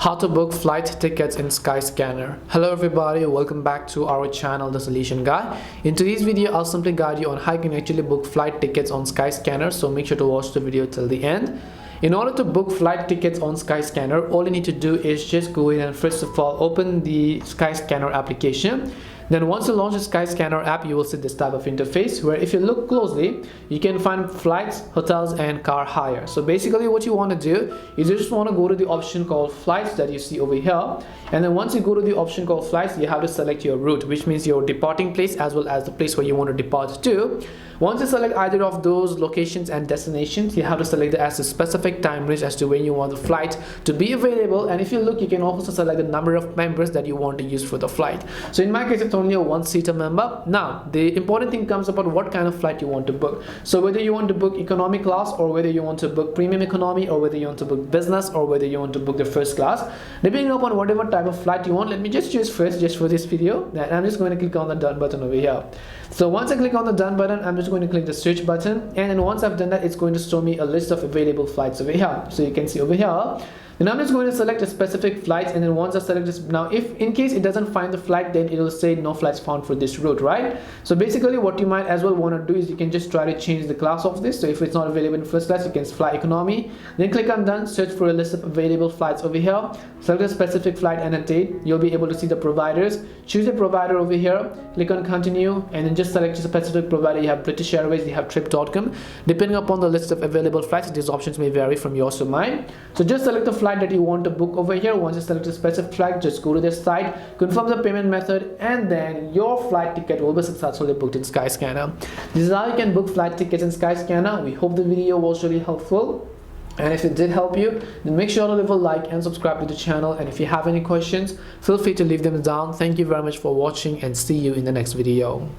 How to book flight tickets in Skyscanner. Hello everybody, welcome back to our channel The Solution Guy. In today's video I'll simply guide you on how you can actually book flight tickets on Skyscanner, so make sure to watch the video till the end. In order to book flight tickets on Skyscanner, all you need to do is just go in and first of all open the Skyscanner application. Then once you launch the Skyscanner app, you will see this type of interface where if you look closely, you can find flights, hotels and car hire. So basically what you want to do is you just want to go to the option called flights that you see over here. And then once you go to the option called flights, you have to select your route, which means your departing place as well as the place where you want to depart to. Once you select either of those locations and destinations, you have to select it as a specific time range as to when you want the flight to be available. And if you look, you can also select the number of members that you want to use for the flight. So in my case, it's only a one-seater member. Now, the important thing comes about what kind of flight you want to book. So whether you want to book economy class or whether you want to book premium economy or whether you want to book business or whether you want to book the first class, depending upon whatever type of flight you want, let me just choose first just for this video. And I'm just going to click on the done button over here. So once I click on the done button, I'm just going to click the search button, and then once I've done that, it's going to show me a list of available flights over here. So you can see over here. Then I'm just going to select a specific flight, and then once I select this, now if in case it doesn't find the flight, then it will say no flights found for this route, right? So basically what you might as well want to do is you can just try to change the class of this. So if it's not available in first class, you can fly economy, then click on done, search for a list of available flights over here, select a specific flight and a date. You'll be able to see the providers, choose a provider over here, click on continue, and then just select a specific provider. You have British Airways, you have trip.com. Depending upon the list of available flights, these options may vary from yours to mine. So just select the flight that you want to book over here. Once you select a specific flight, just go to this site, confirm the payment method, and then your flight ticket will be successfully booked in Skyscanner. This is how you can book flight tickets in Skyscanner. We hope the video was really helpful, and if it did help you, then make sure to leave a like and subscribe to the channel. And if you have any questions, feel free to leave them down. Thank you very much for watching, and see you in the next video.